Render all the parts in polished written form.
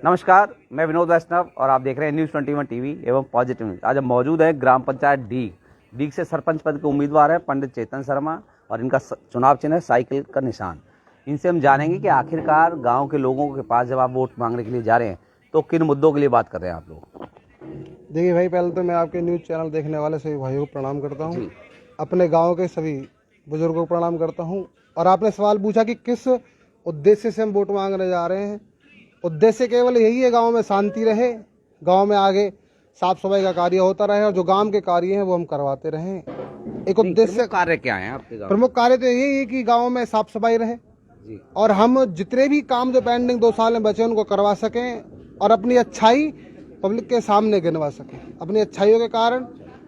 नमस्कार, मैं विनोद वैष्णव और आप देख रहे हैं न्यूज़ 21 टीवी एवं पॉजिटिव न्यूज। आज हम मौजूद है ग्राम पंचायत डीग से सरपंच पद के उम्मीदवार हैं पंडित चेतन शर्मा और इनका चुनाव चिन्ह है साइकिल का निशान। इनसे हम जानेंगे कि आखिरकार गांव के लोगों के पास जब आप वोट मांगने के लिए जा रहे हैं तो किन मुद्दों के लिए बात कर रहे हैं आप लोग। देखिए भाई, पहले तो मैं आपके न्यूज़ चैनल देखने वाले सभी भाइयों को प्रणाम करता हूँ, अपने गांव के सभी बुजुर्गों को प्रणाम करता हूँ। और आपने सवाल पूछा कि किस उद्देश्य से हम वोट मांगने जा रहे हैं। उद्देश्य केवल यही है, गांव में शांति रहे, गांव में आगे साफ सफाई का कार्य होता रहे और जो गांव के कार्य हैं वो हम करवाते रहें। एक उद्देश्य कार्य क्या है आपके गांव? प्रमुख कार्य तो यही है कि गांव में साफ सफाई रहे जी। और हम जितने भी काम जो पेंडिंग 2 साल में बचे उनको करवा सकें और अपनी अच्छाई पब्लिक के सामने गिनवा सकें। अपनी अच्छाइयों के कारण,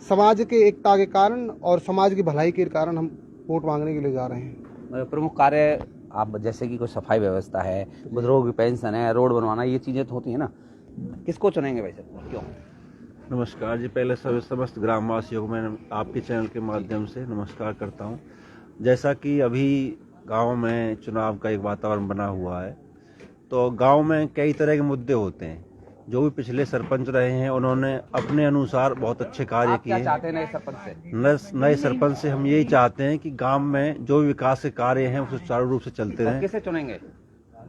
समाज के एकता के कारण और समाज की भलाई के कारण हम वोट मांगने के लिए जा रहे हैं। प्रमुख कार्य आप जैसे कि कोई सफाई व्यवस्था है, बुजुर्गों की पेंशन है, रोड बनवाना, ये चीजें तो होती है ना। किसको चुनेंगे भाई साहब, क्यों? नमस्कार जी, पहले समस्त ग्रामवासियों को मैं आपके चैनल के माध्यम से नमस्कार करता हूं। जैसा कि अभी गांव में चुनाव का एक वातावरण बना हुआ है, तो गांव में कई तरह के मुद्दे होते हैं। जो भी पिछले सरपंच रहे हैं उन्होंने अपने अनुसार बहुत अच्छे कार्य किए। क्या चाहते हैं नए सरपंच से? नए सरपंच से हम यही चाहते हैं कि गांव में जो भी विकास के कार्य हैं वो सुचारू रूप से चलते रहें। किसे चुनेंगे?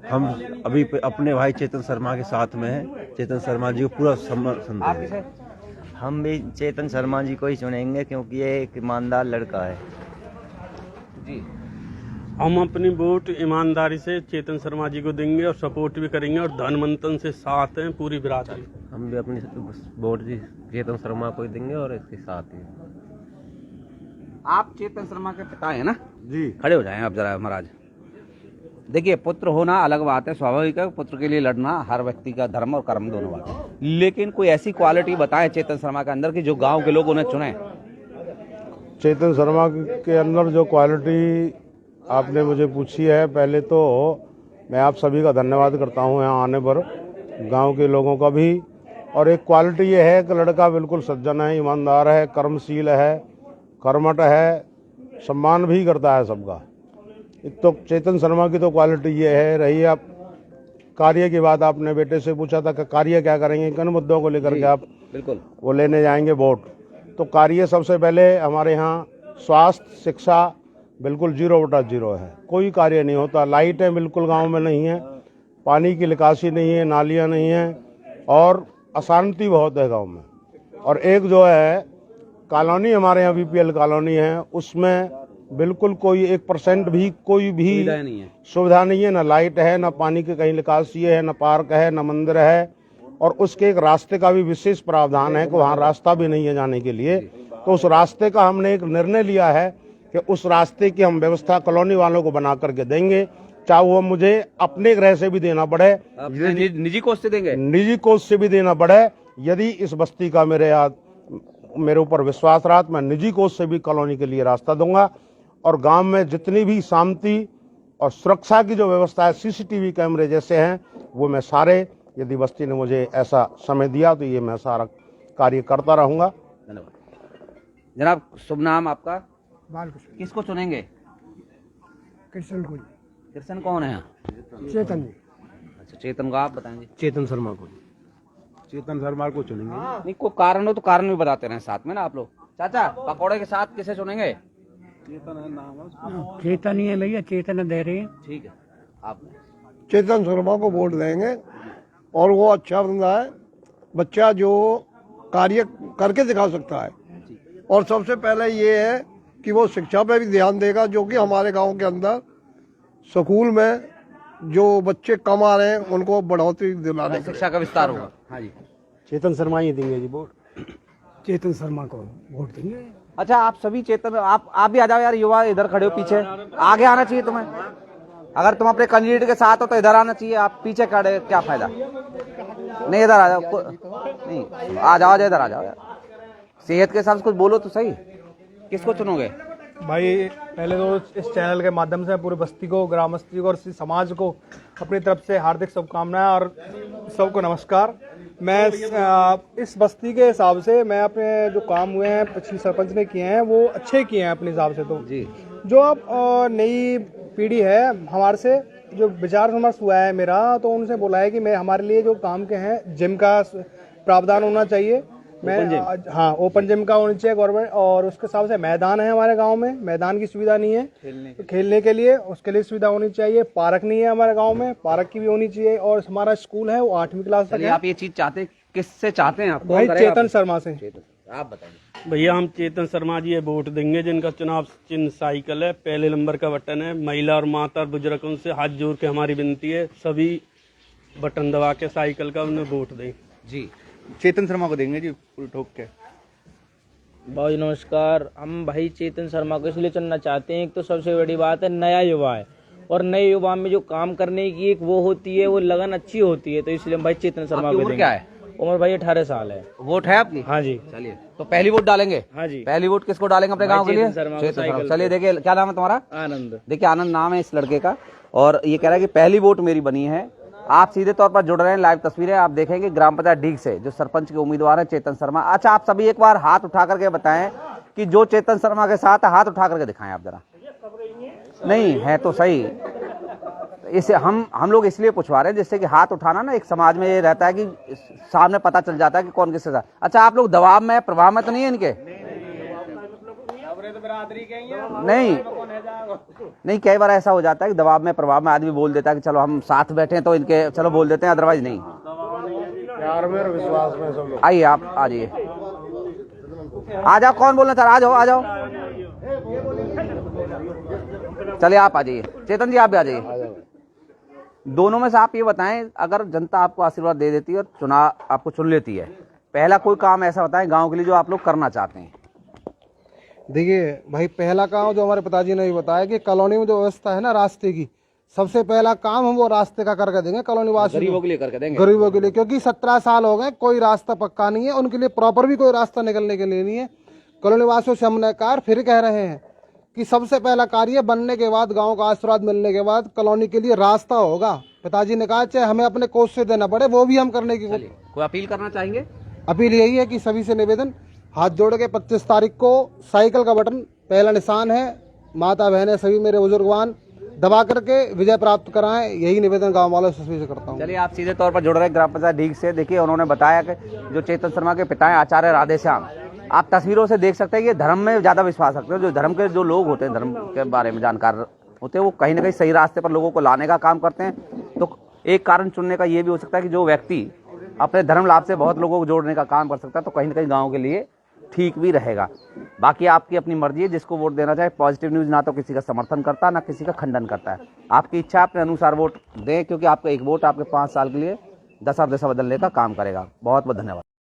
हम अभी अपने भाई चेतन शर्मा के साथ में हैं। चेतन शर्मा जी को पूरा समर्थन आप देंगे। किसे? हम भी चेतन शर्मा जी को ही चुनेंगे क्योंकि ये एक ईमानदार लड़का है जी। हम अपनी वोट ईमानदारी से चेतन शर्मा जी को देंगे और सपोर्ट भी करेंगे और धन मंथन से साथ हैं पूरी बिरादरी। हम भी अपनी वोट जी चेतन शर्मा को ही देंगे और इसके साथ ही। आप चेतन शर्मा के पिता हैं ना जी। खड़े हो जाएं आप जरा महाराज। देखिए, पुत्र होना अलग बात है, स्वाभाविक है। पुत्र के लिए लड़ना हर व्यक्ति का धर्म और कर्म दोनों बात है, लेकिन कोई ऐसी क्वालिटी बताएं चेतन शर्मा के अंदर की जो गांव के लोग उन्हें चुने। चेतन शर्मा के अंदर जो क्वालिटी आपने मुझे पूछी है, पहले तो मैं आप सभी का धन्यवाद करता हूं यहाँ आने पर, गांव के लोगों का भी। और एक क्वालिटी ये है कि लड़का बिल्कुल सज्जन है, ईमानदार है, कर्मशील है, कर्मठ है, सम्मान भी करता है सबका। एक तो चेतन शर्मा की तो क्वालिटी ये है। रही आप कार्य की बात, आपने बेटे से पूछा था कि कार्य क्या करेंगे, किन मुद्दों को लेकर के आप बिल्कुल वो लेने जाएंगे वोट। तो कार्य सबसे पहले हमारे यहाँ स्वास्थ्य, शिक्षा बिल्कुल 0/0 है, कोई कार्य नहीं होता। लाइटें बिल्कुल गांव में नहीं है, पानी की निकासी नहीं है, नालियां नहीं है और अशांति बहुत है गांव में। और एक जो है कॉलोनी हमारे यहाँ BPL कॉलोनी है, उसमें बिल्कुल कोई 1% भी कोई भी सुविधा नहीं है। ना लाइट है, ना पानी की कहीं निकासी है, ना पार्क है, ना मंदिर है। और उसके एक रास्ते का भी विशेष प्रावधान है कि वहाँ रास्ता भी नहीं है जाने के लिए। तो उस रास्ते का हमने एक निर्णय लिया है कि उस रास्ते की हम व्यवस्था कॉलोनी वालों को बना करके देंगे, चाहे वो मुझे अपने गृह से भी देना पड़े, निजी कोष से देंगे, निजी कोष से भी देना पड़े। यदि इस बस्ती का मेरे ऊपर विश्वास रहा तो मैं निजी कोष से भी कॉलोनी के लिए रास्ता दूंगा। और गांव में जितनी भी शांति और सुरक्षा की जो व्यवस्था है, CCTV कैमरे जैसे हैं, वो मैं सारे, यदि बस्ती ने मुझे ऐसा समय दिया तो ये मैं सारा कार्य करता रहूंगा। धन्यवाद जनाब। शुभ नाम आपका? बालकृष्ण। किसको चुनेंगे? कृष्ण को। कृष्ण कौन है? चेतन जी। अच्छा, चेतन को आप बताएंगे? चेतन शर्मा को। चेतन शर्मा को चुनेंगे। नहीं, कोई कारण हो तो कारण भी बताते रहे साथ में ना आप लोग। चाचा, पकौड़े के साथ किसे चुनेंगे? चेतन ही है भैया, चेतन दे रहे हैं। ठीक है, आप? चेतन शर्मा को वोट देंगे और वो अच्छा बंदा है, बच्चा जो कार्य करके दिखा सकता है। और सबसे पहले ये है कि वो शिक्षा पे भी ध्यान देगा, जो कि हमारे गांव के अंदर स्कूल में जो बच्चे कम आ रहे हैं उनको बढ़ोतरी दिलाने, शिक्षा का विस्तार होगा। हाँ जी, चेतन शर्मा ही देंगे जी वोट। चेतन शर्मा को वोट देंगे। अच्छा, आप सभी चेतन, आप भी आ जाओ यार, युवा इधर खड़े हो, पीछे आगे आना चाहिए तुम्हें। अगर तुम अपने कैंडिडेट के साथ हो तो इधर आना चाहिए, आप पीछे खड़े क्या फायदा? नहीं, इधर आ जाओ। नहीं, आ जाओ, इधर आ जाओ यार। सेहत के हिसाब से कुछ बोलो तो सही। किसको चुनोगे भाई? पहले तो इस चैनल के माध्यम से पूरी बस्ती को, ग्रामस्ती को और समाज को अपनी तरफ से हार्दिक शुभकामनाएं और सबको नमस्कार। मैं इस बस्ती के हिसाब से मैं अपने जो काम हुए हैं पिछले सरपंच ने किए हैं वो अच्छे किए हैं अपने हिसाब से। तो जी, जो अब नई पीढ़ी है हमारे से जो विचार विमर्श हुआ है मेरा, तो उनसे बोला है कि मैं हमारे लिए जो काम के हैं जिम का प्रावधान होना चाहिए। हाँ, ओपन जिम का होना चाहिए गवर्नमेंट, और उसके हिसाब से मैदान है हमारे गांव में, मैदान की सुविधा नहीं है खेलने के लिए, उसके लिए सुविधा होनी चाहिए। पार्क नहीं है हमारे गांव में, पार्क की भी होनी चाहिए। और हमारा स्कूल है वो 8वीं क्लास तक है। आप ये चीज चाहते हैं, किससे चाहते हैं आप? भाई चेतन शर्मा से। आप बताइए भैया, हम चेतन शर्मा जी ये वोट देंगे, जिनका चुनाव चिन्ह साइकिल है, पहले नंबर का बटन है। महिला और माता और बुजुर्गों से हाथ जोड़ के हमारी विनती है, सभी बटन दबा के साइकिल का उन्हें वोट दें जी। चेतन शर्मा को देंगे जी, पूरी ठोक के। भाई नमस्कार। हम भाई चेतन शर्मा को इसलिए चुनना चाहते हैं, एक तो सबसे बड़ी बात है नया युवा है, और नए युवा में जो काम करने की एक वो होती है, वो लगन अच्छी होती है, तो इसलिए हम भाई चेतन शर्मा को देंगे। क्या है? उम्र भाई 18 साल है। वोट है आपकी? हाँ जी। चलिए, तो पहली वोट डालेंगे? हाँ जी। पहली वोट किसको डालेंगे अपने गांव के लिए? चेतन शर्मा। चलिए, देखिए क्या नाम है तुम्हारा? आनंद। देखिए, आनंद नाम है इस लड़के का, और ये कह रहा है कि पहली वोट मेरी बनी है। आप सीधे तौर पर जुड़ रहे हैं, लाइव तस्वीरें आप देखेंगे ग्राम पंचायत डीग से, जो सरपंच के उम्मीदवार है चेतन शर्मा। अच्छा, आप सभी एक बार हाथ उठा करके बताएं कि जो चेतन शर्मा के साथ है, हाथ उठा करके दिखाएं आप जरा। नहीं है तो सही, इसे हम लोग इसलिए पूछवा रहे हैं जिससे कि हाथ उठाना ना एक समाज में ये रहता है कि सामने पता चल जाता है कि कौन किसके साथ। अच्छा, आप लोग दबाव में, प्रभाव में तो नहीं है इनके? नहीं, कई बार ऐसा हो जाता है कि दबाव में, प्रभाव में आदमी बोल देता है कि चलो हम साथ बैठे हैं तो इनके चलो बोल देते हैं, अदरवाइज नहीं। प्यार में और विश्वास में सब लोग। आइए, आप आ जाइए, आ जाओ। कौन बोलना चाह रहा? आ जाओ, आ जाओ। चलिए, आप आ जाइए। चेतन जी, आप भी आ जाइए। दोनों में से आप ये बताएं, अगर जनता आपको आशीर्वाद दे देती है और चुनाव आपको चुन लेती है, पहला कोई काम ऐसा बताएं गांव के लिए जो आप लोग करना चाहते हैं। देखिए भाई, पहला काम जो हमारे पिताजी ने भी बताया कि कॉलोनी में जो व्यवस्था है ना रास्ते की, सबसे पहला काम हम वो रास्ते का करके देंगे कॉलोनी वासियों, गरीबों के लिए करके देंगे। गरीबों के लिए, क्योंकि 17 साल हो गए कोई रास्ता पक्का नहीं है, उनके लिए प्रॉपर भी कोई रास्ता निकलने के लिए नहीं है। कॉलोनी वासियों से हमने कार फिर कह रहे हैं कि सबसे पहला कार्य बनने के बाद, गाँव का आशीर्वाद मिलने के बाद कॉलोनी के लिए रास्ता होगा। पिताजी ने कहा चाहे हमें अपने कोष से देना पड़े, वो भी हम करने की कोई अपील करना चाहेंगे? अपील यही है कि सभी से निवेदन, हाथ जोड़ के 25 तारीख को साइकिल का बटन पहला निशान है, माता बहनें सभी मेरे बुजुर्गवान दबा करके विजय प्राप्त कराएं, यही निवेदन गांव वालों से सभी से करता हूं। चलिए, आप सीधे तौर पर जुड़ रहे हैं ग्राम पंचायत डीग से। देखिए, उन्होंने बताया कि जो चेतन शर्मा के पिता हैं आचार्य राधेश्याम, आप तस्वीरों से देख सकते हैं कि धर्म में ज्यादा विश्वास रखते हैं। जो धर्म के जो लोग होते हैं, धर्म के बारे में जानकार होते हैं, वो कहीं ना कहीं सही रास्ते पर लोगों को लाने का काम करते हैं। तो एक कारण चुनने का ये भी हो सकता है कि जो व्यक्ति अपने धर्म लाभ से बहुत लोगों को जोड़ने का काम कर सकता है, तो कहीं ना कहीं गाँव के लिए ठीक भी रहेगा। बाकी आपकी अपनी मर्जी है, जिसको वोट देना चाहे। पॉजिटिव न्यूज़ ना तो किसी का समर्थन करता, ना किसी का खंडन करता है। आपकी इच्छा, अपने अनुसार वोट दें, क्योंकि आपका एक वोट आपके 5 साल के लिए 10 दिशा बदलने का काम करेगा। बहुत बहुत धन्यवाद।